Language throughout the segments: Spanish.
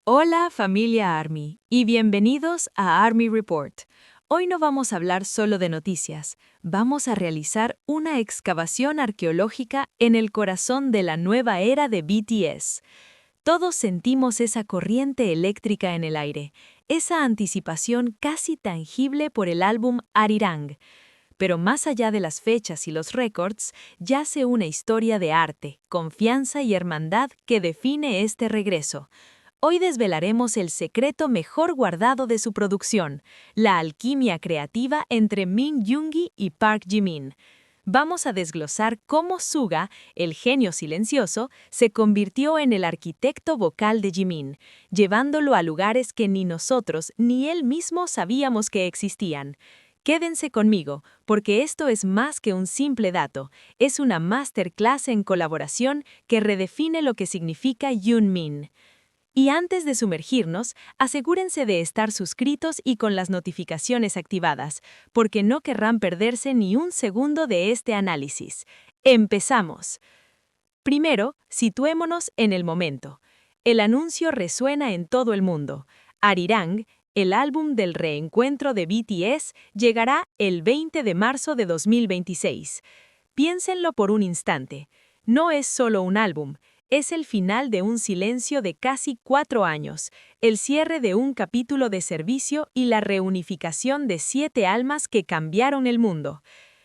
Hola familia Army y bienvenidos a Army Report. Hoy no vamos a hablar solo de noticias, vamos a realizar una excavación arqueológica en el corazón de la nueva era de BTS. Todos sentimos esa corriente eléctrica en el aire, esa anticipación casi tangible por el álbum Arirang. Pero más allá de las fechas y los récords, yace una historia de arte, confianza y hermandad que define este regreso. Hoy desvelaremos el secreto mejor guardado de su producción, la alquimia creativa entre Min Yoongi y Park Jimin. Vamos a desglosar cómo Suga, el genio silencioso, se convirtió en el arquitecto vocal de Jimin, llevándolo a lugares que ni nosotros ni él mismo sabíamos que existían. Quédense conmigo, porque esto es más que un simple dato, es una masterclass en colaboración que redefine lo que significa Yoonmin. Y antes de sumergirnos, asegúrense de estar suscritos y con las notificaciones activadas, porque no querrán perderse ni un segundo de este análisis. ¡Empezamos! Primero, situémonos en el momento. El anuncio resuena en todo el mundo. Arirang, el álbum del reencuentro de BTS, llegará el 20 de marzo de 2026. Piénsenlo por un instante. No es solo un álbum. Es el final de un silencio de casi 4 años, el cierre de un capítulo de servicio y la reunificación de 7 almas que cambiaron el mundo.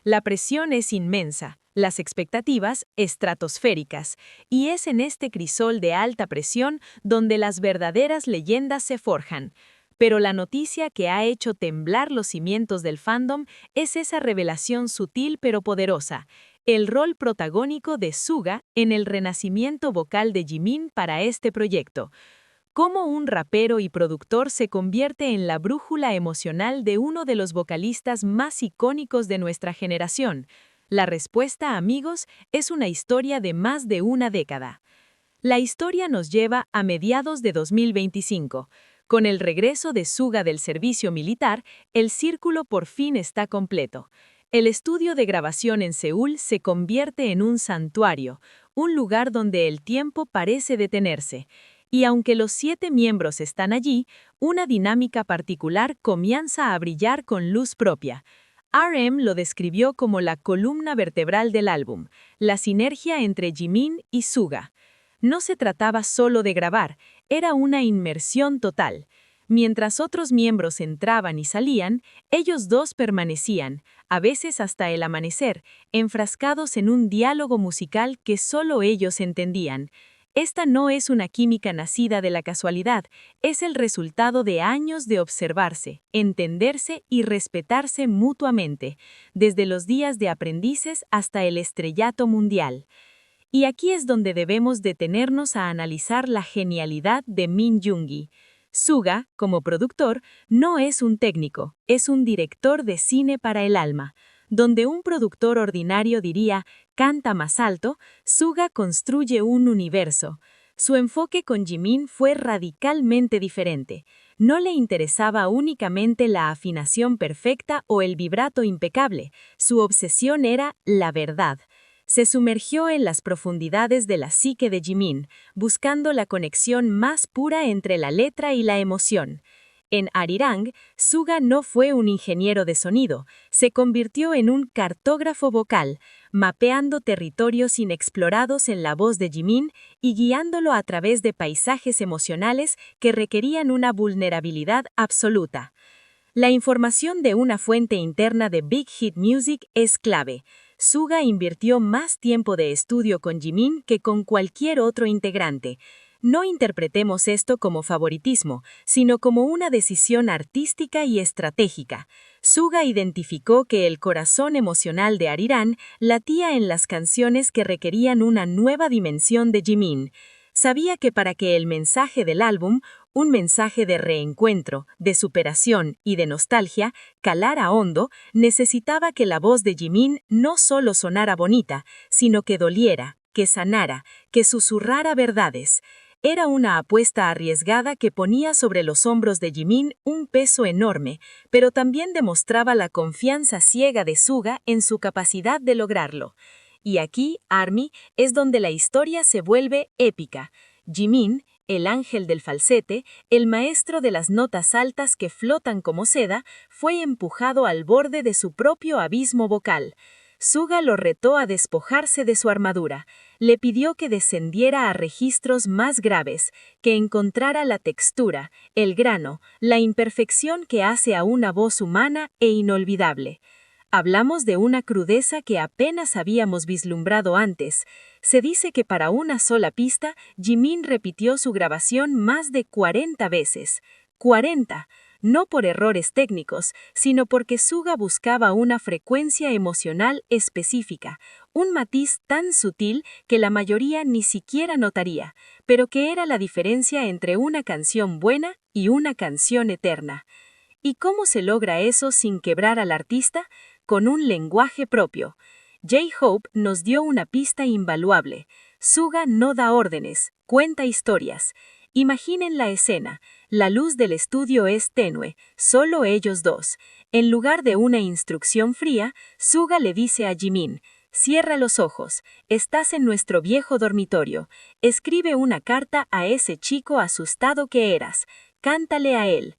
La presión es inmensa, las expectativas estratosféricas, y es en este crisol de alta presión donde las verdaderas leyendas se forjan. Pero la noticia que ha hecho temblar los cimientos del fandom es esa revelación sutil pero poderosa. El rol protagónico de Suga en el renacimiento vocal de Jimin para este proyecto. Cómo un rapero y productor se convierte en la brújula emocional de uno de los vocalistas más icónicos de nuestra generación. La respuesta, amigos, es una historia de más de una década. La historia nos lleva a mediados de 2025. Con el regreso de Suga del servicio militar, el círculo por fin está completo. El estudio de grabación en Seúl se convierte en un santuario, un lugar donde el tiempo parece detenerse. Y aunque los 7 miembros están allí, una dinámica particular comienza a brillar con luz propia. RM lo describió como la columna vertebral del álbum, la sinergia entre Jimin y Suga. No se trataba solo de grabar, era una inmersión total. Mientras otros miembros entraban y salían, ellos dos permanecían, a veces hasta el amanecer, enfrascados en un diálogo musical que solo ellos entendían. Esta no es una química nacida de la casualidad, es el resultado de años de observarse, entenderse y respetarse mutuamente, desde los días de aprendices hasta el estrellato mundial. Y aquí es donde debemos detenernos a analizar la genialidad de Min Yoongi. Suga, como productor, no es un técnico, es un director de cine para el alma. Donde un productor ordinario diría, canta más alto, Suga construye un universo. Su enfoque con Jimin fue radicalmente diferente. No le interesaba únicamente la afinación perfecta o el vibrato impecable, su obsesión era la verdad. Se sumergió en las profundidades de la psique de Jimin, buscando la conexión más pura entre la letra y la emoción. En Arirang, Suga no fue un ingeniero de sonido, se convirtió en un cartógrafo vocal, mapeando territorios inexplorados en la voz de Jimin y guiándolo a través de paisajes emocionales que requerían una vulnerabilidad absoluta. La información de una fuente interna de Big Hit Music es clave. Suga invirtió más tiempo de estudio con Jimin que con cualquier otro integrante. No interpretemos esto como favoritismo, sino como una decisión artística y estratégica. Suga identificó que el corazón emocional de Arirang latía en las canciones que requerían una nueva dimensión de Jimin. Sabía que para que el mensaje del álbum, un mensaje de reencuentro, de superación y de nostalgia, calara hondo, necesitaba que la voz de Jimin no solo sonara bonita, sino que doliera, que sanara, que susurrara verdades. Era una apuesta arriesgada que ponía sobre los hombros de Jimin un peso enorme, pero también demostraba la confianza ciega de Suga en su capacidad de lograrlo. Y aquí, Army, es donde la historia se vuelve épica. Jimin, el ángel del falsete, el maestro de las notas altas que flotan como seda, fue empujado al borde de su propio abismo vocal. Suga lo retó a despojarse de su armadura. Le pidió que descendiera a registros más graves, que encontrara la textura, el grano, la imperfección que hace a una voz humana e inolvidable. Hablamos de una crudeza que apenas habíamos vislumbrado antes. Se dice que para una sola pista, Jimin repitió su grabación más de 40 veces. 40, no por errores técnicos, sino porque Suga buscaba una frecuencia emocional específica, un matiz tan sutil que la mayoría ni siquiera notaría, pero que era la diferencia entre una canción buena y una canción eterna. ¿Y cómo se logra eso sin quebrar al artista? Con un lenguaje propio. J-Hope nos dio una pista invaluable. Suga no da órdenes, cuenta historias. Imaginen la escena. La luz del estudio es tenue, solo ellos dos. En lugar de una instrucción fría, Suga le dice a Jimin: cierra los ojos, estás en nuestro viejo dormitorio. Escribe una carta a ese chico asustado que eras. Cántale a él.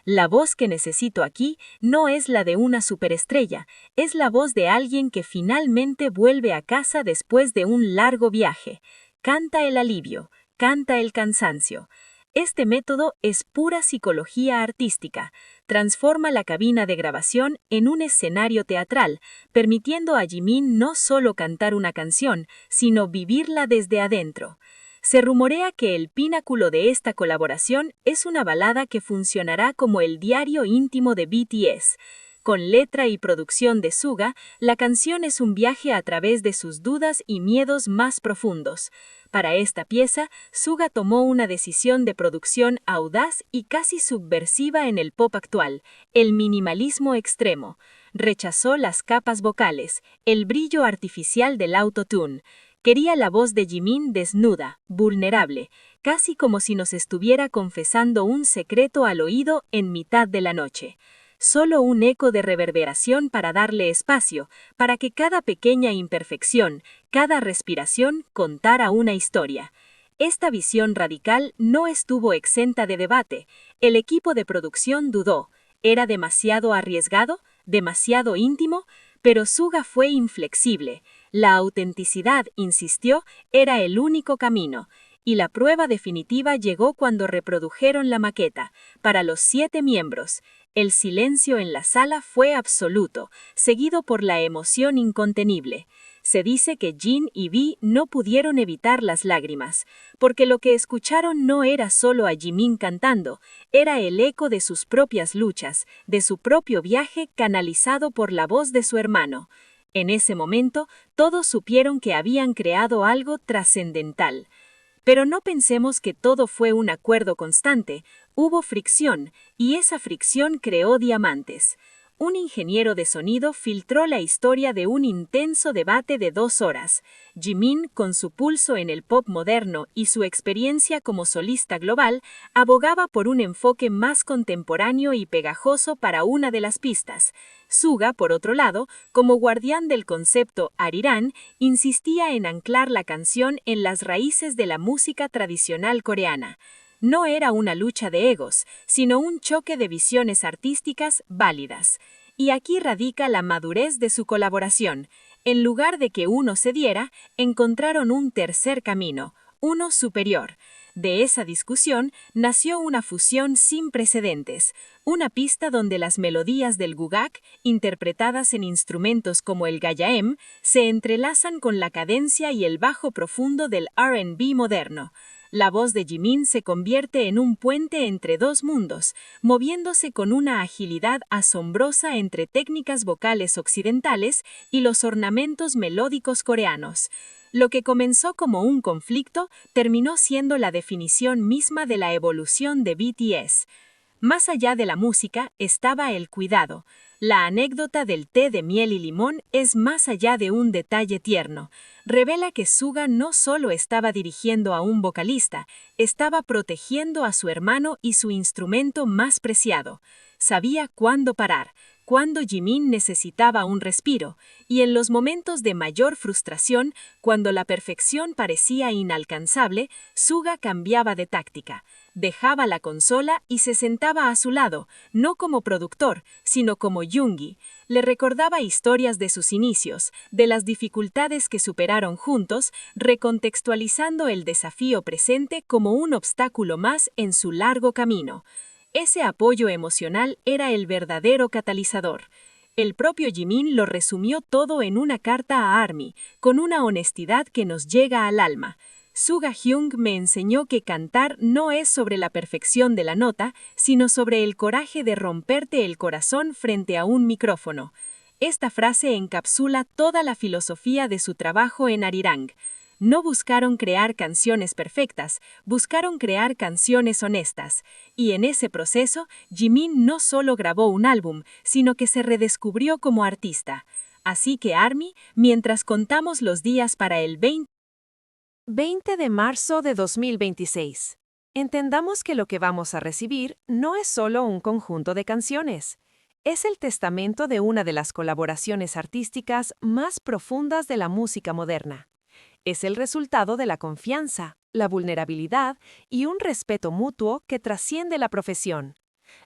La voz que necesito aquí no es la de una superestrella, es la voz de alguien que finalmente vuelve a casa después de un largo viaje. Canta el alivio, canta el cansancio. Este método es pura psicología artística. Transforma la cabina de grabación en un escenario teatral, permitiendo a Jimin no solo cantar una canción, sino vivirla desde adentro. Se rumorea que el pináculo de esta colaboración es una balada que funcionará como el diario íntimo de BTS. Con letra y producción de Suga, la canción es un viaje a través de sus dudas y miedos más profundos. Para esta pieza, Suga tomó una decisión de producción audaz y casi subversiva en el pop actual, el minimalismo extremo. Rechazó las capas vocales, el brillo artificial del autotune. Quería la voz de Jimin desnuda, vulnerable, casi como si nos estuviera confesando un secreto al oído en mitad de la noche. Solo un eco de reverberación para darle espacio, para que cada pequeña imperfección, cada respiración contara una historia. Esta visión radical no estuvo exenta de debate. El equipo de producción dudó. ¿Era demasiado arriesgado? ¿Demasiado íntimo? Pero Suga fue inflexible. La autenticidad, insistió, era el único camino. Y la prueba definitiva llegó cuando reprodujeron la maqueta. Para los 7 miembros, el silencio en la sala fue absoluto, seguido por la emoción incontenible. Se dice que Jin y Vi no pudieron evitar las lágrimas, porque lo que escucharon no era solo a Jimin cantando, era el eco de sus propias luchas, de su propio viaje canalizado por la voz de su hermano. En ese momento, todos supieron que habían creado algo trascendental. Pero no pensemos que todo fue un acuerdo constante. Hubo fricción, y esa fricción creó diamantes. Un ingeniero de sonido filtró la historia de un intenso debate de 2 horas. Jimin, con su pulso en el pop moderno y su experiencia como solista global, abogaba por un enfoque más contemporáneo y pegajoso para una de las pistas. Suga, por otro lado, como guardián del concepto Arirang, insistía en anclar la canción en las raíces de la música tradicional coreana. No era una lucha de egos, sino un choque de visiones artísticas válidas. Y aquí radica la madurez de su colaboración. En lugar de que uno cediera, encontraron un tercer camino, uno superior. De esa discusión nació una fusión sin precedentes, una pista donde las melodías del gugak, interpretadas en instrumentos como el gayaem, se entrelazan con la cadencia y el bajo profundo del R&B moderno. La voz de Jimin se convierte en un puente entre 2 mundos, moviéndose con una agilidad asombrosa entre técnicas vocales occidentales y los ornamentos melódicos coreanos. Lo que comenzó como un conflicto terminó siendo la definición misma de la evolución de BTS. Más allá de la música estaba el cuidado. La anécdota del té de miel y limón es más allá de un detalle tierno. Revela que Suga no solo estaba dirigiendo a un vocalista, estaba protegiendo a su hermano y su instrumento más preciado. Sabía cuándo parar, cuando Jimin necesitaba un respiro, y en los momentos de mayor frustración, cuando la perfección parecía inalcanzable, Suga cambiaba de táctica. Dejaba la consola y se sentaba a su lado, no como productor, sino como Yoongi. Le recordaba historias de sus inicios, de las dificultades que superaron juntos, recontextualizando el desafío presente como un obstáculo más en su largo camino. Ese apoyo emocional era el verdadero catalizador. El propio Jimin lo resumió todo en una carta a ARMY, con una honestidad que nos llega al alma. Suga Hyung me enseñó que cantar no es sobre la perfección de la nota, sino sobre el coraje de romperte el corazón frente a un micrófono. Esta frase encapsula toda la filosofía de su trabajo en Arirang. No buscaron crear canciones perfectas, buscaron crear canciones honestas. Y en ese proceso, Jimin no solo grabó un álbum, sino que se redescubrió como artista. Así que ARMY, mientras contamos los días para el 20 de marzo de 2026. Entendamos que lo que vamos a recibir no es solo un conjunto de canciones. Es el testamento de una de las colaboraciones artísticas más profundas de la música moderna. Es el resultado de la confianza, la vulnerabilidad y un respeto mutuo que trasciende la profesión.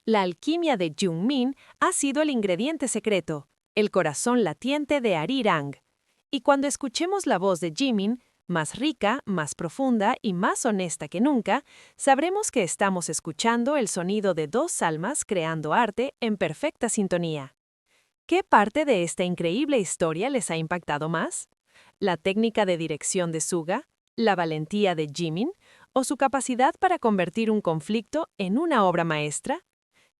La alquimia de Jungmin ha sido el ingrediente secreto, el corazón latiente de Arirang. Y cuando escuchemos la voz de Jimin, más rica, más profunda y más honesta que nunca, sabremos que estamos escuchando el sonido de dos almas creando arte en perfecta sintonía. ¿Qué parte de esta increíble historia les ha impactado más? ¿La técnica de dirección de Suga, la valentía de Jimin o su capacidad para convertir un conflicto en una obra maestra?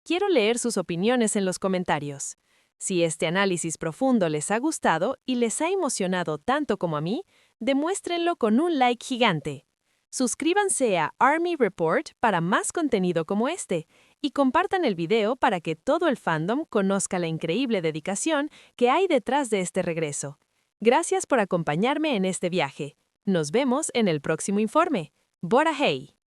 Quiero leer sus opiniones en los comentarios. Si este análisis profundo les ha gustado y les ha emocionado tanto como a mí, demuéstrenlo con un like gigante. Suscríbanse a ARMY Report para más contenido como este y compartan el video para que todo el fandom conozca la increíble dedicación que hay detrás de este regreso. Gracias por acompañarme en este viaje. Nos vemos en el próximo informe. Bora hey!